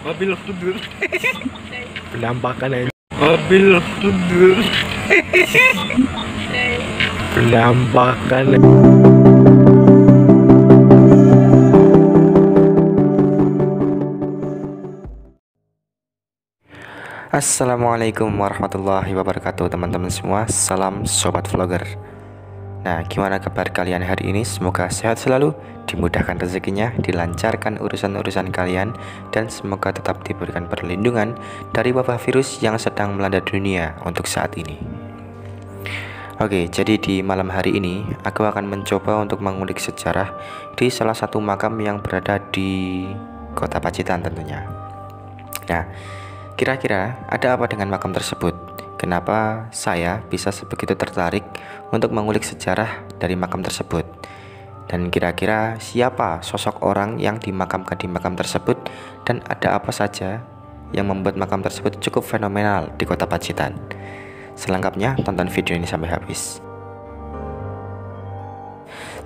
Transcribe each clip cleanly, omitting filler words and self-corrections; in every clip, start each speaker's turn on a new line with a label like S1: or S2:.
S1: Mobil mundur.
S2: Penampakan aja.
S1: Mobil mundur.
S2: Penampakan. Assalamualaikum warahmatullahi wabarakatuh teman-teman semua. Salam sobat vlogger. Nah, gimana kabar kalian hari ini? Semoga sehat selalu, dimudahkan rezekinya, dilancarkan urusan-urusan kalian, dan semoga tetap diberikan perlindungan dari wabah virus yang sedang melanda dunia untuk saat ini. Oke, jadi di malam hari ini aku akan mencoba untuk mengulik sejarah di salah satu makam yang berada di Kota Pacitan tentunya. Nah, kira-kira ada apa dengan makam tersebut? Kenapa saya bisa sebegitu tertarik untuk mengulik sejarah dari makam tersebut? Dan kira-kira siapa sosok orang yang dimakamkan di makam tersebut? Dan ada apa saja yang membuat makam tersebut cukup fenomenal di Kota Pacitan? Selengkapnya tonton video ini sampai habis.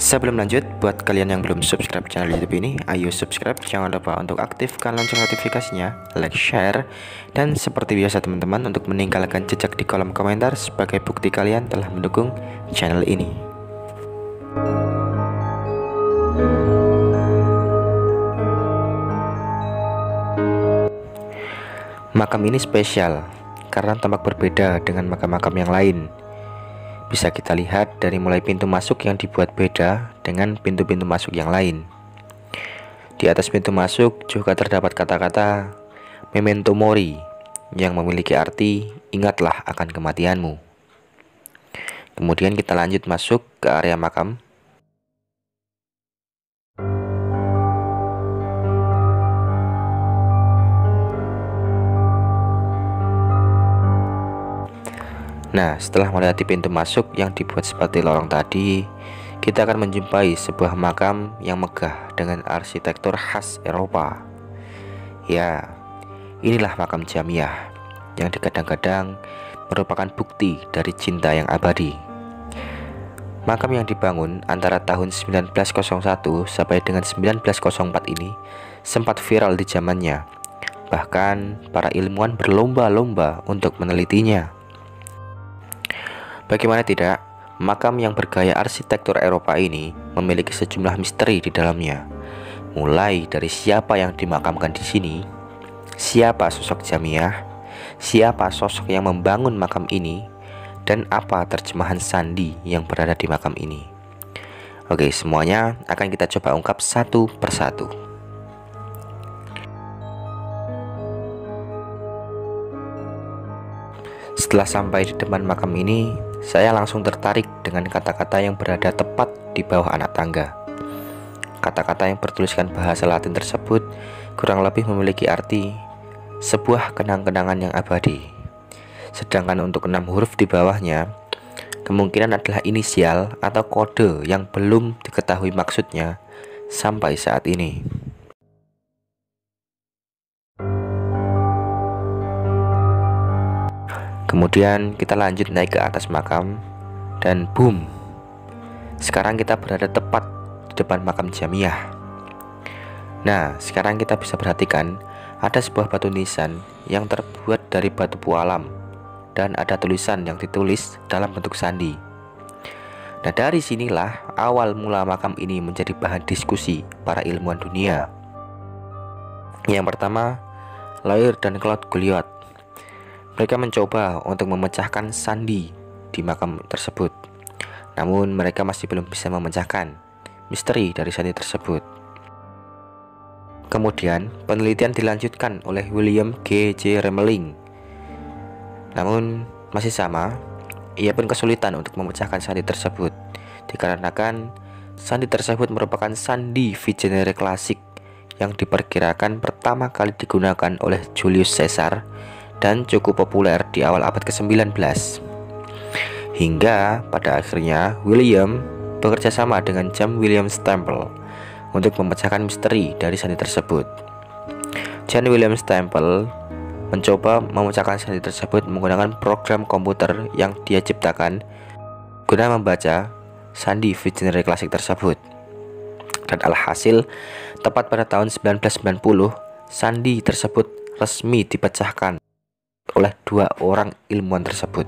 S2: Sebelum lanjut, buat kalian yang belum subscribe channel YouTube ini, ayo subscribe, jangan lupa untuk aktifkan lonceng notifikasinya, like, share, dan seperti biasa teman-teman untuk meninggalkan jejak di kolom komentar sebagai bukti kalian telah mendukung channel ini. Makam ini spesial karena tampak berbeda dengan makam-makam yang lain. Bisa kita lihat dari mulai pintu masuk yang dibuat beda dengan pintu-pintu masuk yang lain. Di atas pintu masuk juga terdapat kata-kata Memento Mori yang memiliki arti ingatlah akan kematianmu. Kemudian kita lanjut masuk ke area makam. Nah, setelah melewati pintu masuk yang dibuat seperti lorong tadi, kita akan menjumpai sebuah makam yang megah dengan arsitektur khas Eropa. Ya, inilah makam Jamiah yang digadang-gadang merupakan bukti dari cinta yang abadi. Makam yang dibangun antara tahun 1901 sampai dengan 1904 ini sempat viral di zamannya. Bahkan para ilmuwan berlomba-lomba untuk menelitinya. Bagaimana tidak, makam yang bergaya arsitektur Eropa ini memiliki sejumlah misteri di dalamnya. Mulai dari siapa yang dimakamkan di sini, siapa sosok Jamiah, siapa sosok yang membangun makam ini, dan apa terjemahan sandi yang berada di makam ini. Oke, semuanya akan kita coba ungkap satu persatu. Setelah sampai di depan makam ini, saya langsung tertarik dengan kata-kata yang berada tepat di bawah anak tangga. Kata-kata yang bertuliskan bahasa Latin tersebut kurang lebih memiliki arti sebuah kenang-kenangan yang abadi. Sedangkan untuk 6 huruf di bawahnya kemungkinan adalah inisial atau kode yang belum diketahui maksudnya sampai saat ini. Kemudian kita lanjut naik ke atas makam, dan boom, sekarang kita berada tepat di depan makam Jamiah. Nah, sekarang kita bisa perhatikan ada sebuah batu nisan yang terbuat dari batu pualam, dan ada tulisan yang ditulis dalam bentuk sandi. Nah, dari sinilah awal mula makam ini menjadi bahan diskusi para ilmuwan dunia. Yang pertama, Lair dan Claude Gulliot. Mereka mencoba untuk memecahkan sandi di makam tersebut. Namun mereka masih belum bisa memecahkan misteri dari sandi tersebut. Kemudian penelitian dilanjutkan oleh William G. J. Remeling. Namun masih sama, ia pun kesulitan untuk memecahkan sandi tersebut, dikarenakan sandi tersebut merupakan sandi Vigenère klasik yang diperkirakan pertama kali digunakan oleh Julius Caesar dan cukup populer di awal abad ke-19. Hingga pada akhirnya William bekerja sama dengan James William Stample untuk memecahkan misteri dari sandi tersebut. James William Stample mencoba memecahkan sandi tersebut menggunakan program komputer yang dia ciptakan guna membaca sandi Vigenère klasik tersebut. Dan alhasil, tepat pada tahun 1990, sandi tersebut resmi dipecahkan oleh dua orang ilmuwan tersebut.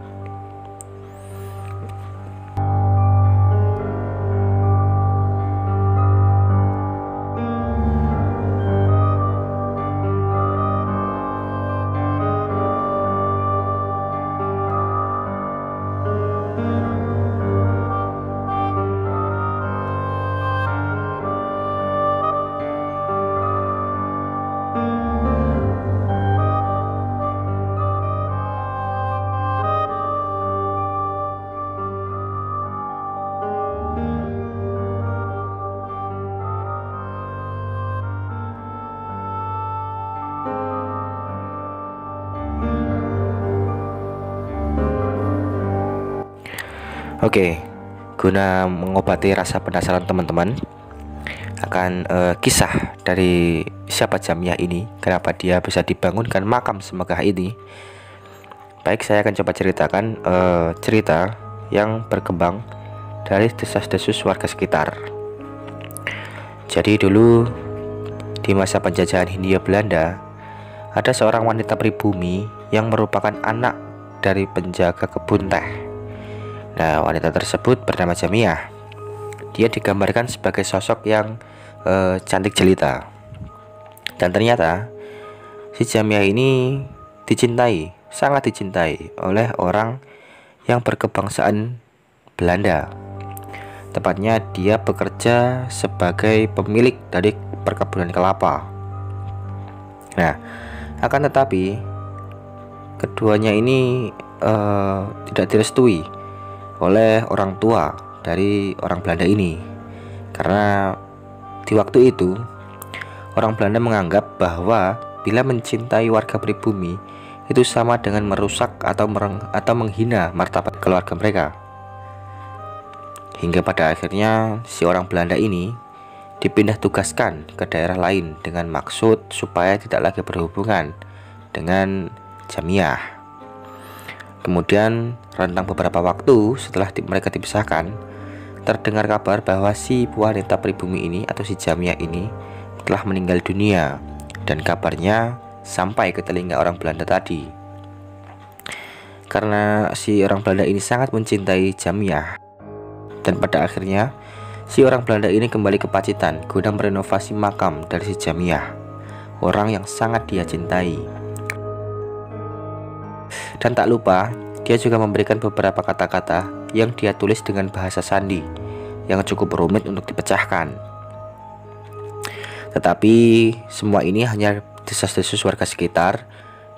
S2: Oke, guna mengobati rasa penasaran teman-teman akan kisah dari siapa Jamiah ini, kenapa dia bisa dibangunkan makam semegah ini. Baik, saya akan coba ceritakan cerita yang berkembang dari desas-desus warga sekitar. Jadi dulu di masa penjajahan Hindia Belanda, ada seorang wanita pribumi yang merupakan anak dari penjaga kebun teh. Nah, wanita tersebut bernama Jamiah. Dia digambarkan sebagai sosok yang cantik jelita. Dan ternyata si Jamiah ini dicintai, sangat dicintai oleh orang yang berkebangsaan Belanda. Tepatnya dia bekerja sebagai pemilik dari perkebunan kelapa. Nah, akan tetapi keduanya ini tidak direstui oleh orang tua dari orang Belanda ini, karena di waktu itu orang Belanda menganggap bahwa bila mencintai warga pribumi itu sama dengan merusak atau menghina martabat keluarga mereka. Hingga pada akhirnya si orang Belanda ini dipindah tugaskan ke daerah lain dengan maksud supaya tidak lagi berhubungan dengan Jamiah. Kemudian rentang beberapa waktu setelah mereka dipisahkan, terdengar kabar bahwa si wanita pribumi ini atau si Jamiah ini telah meninggal dunia, dan kabarnya sampai ke telinga orang Belanda tadi. Karena si orang Belanda ini sangat mencintai Jamiah, dan pada akhirnya si orang Belanda ini kembali ke Pacitan guna merenovasi makam dari si Jamiah, orang yang sangat dia cintai. Dan tak lupa, dia juga memberikan beberapa kata-kata yang dia tulis dengan bahasa sandi yang cukup rumit untuk dipecahkan. Tetapi semua ini hanya desas-desus warga sekitar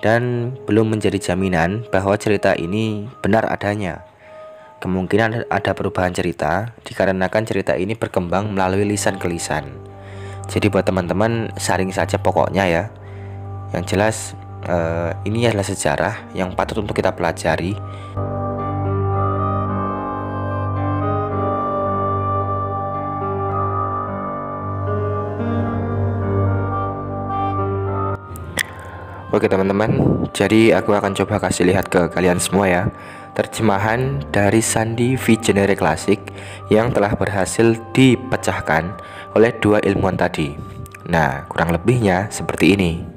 S2: dan belum menjadi jaminan bahwa cerita ini benar adanya. Kemungkinan ada perubahan cerita dikarenakan cerita ini berkembang melalui lisan ke lisan. Jadi buat teman-teman saring saja pokoknya ya. Yang jelas ini adalah sejarah yang patut untuk kita pelajari. Oke teman-teman, jadi aku akan coba kasih lihat ke kalian semua ya terjemahan dari sandi V-genre klasik yang telah berhasil dipecahkan oleh dua ilmuwan tadi. Nah, kurang lebihnya seperti ini.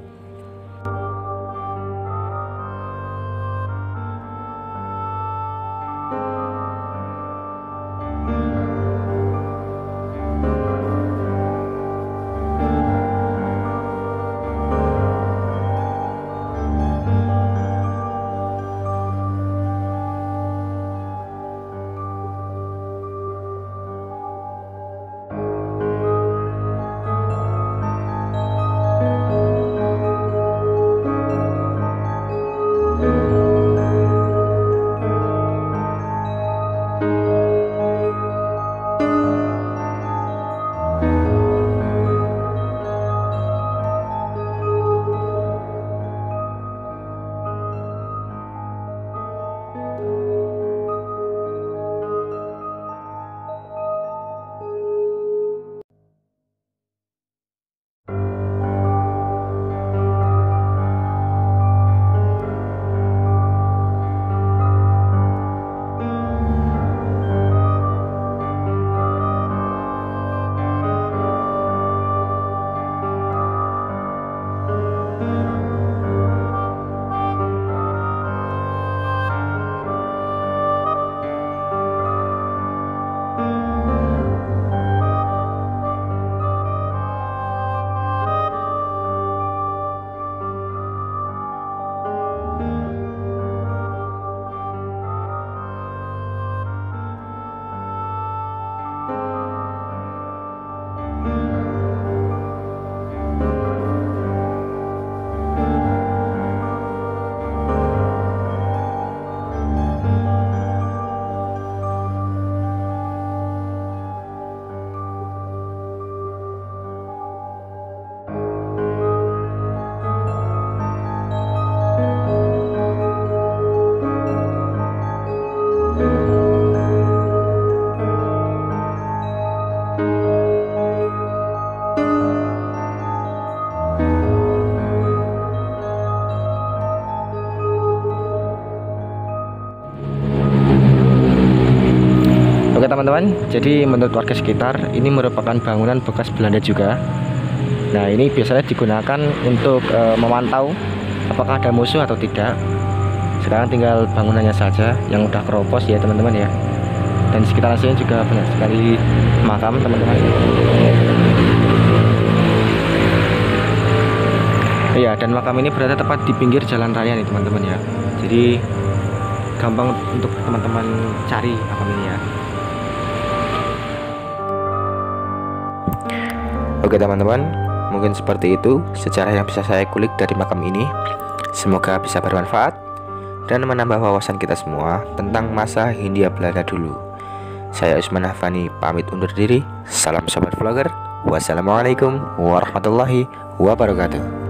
S2: teman-teman, jadi menurut warga sekitar ini merupakan bangunan bekas Belanda juga. Nah, ini biasanya digunakan untuk memantau apakah ada musuh atau tidak. Sekarang tinggal bangunannya saja yang udah keropos ya teman-teman ya. Dan sekitar sini juga banyak sekali makam teman-teman. Iya, dan makam ini berada tepat di pinggir jalan raya nih teman-teman ya. Jadi gampang untuk teman-teman cari makam ini ya. Oke teman-teman, mungkin seperti itu sejarah yang bisa saya kulik dari makam ini. Semoga bisa bermanfaat dan menambah wawasan kita semua tentang masa Hindia Belanda dulu. Saya Usman Hafani pamit undur diri. Salam sobat vlogger. Wassalamualaikum warahmatullahi wabarakatuh.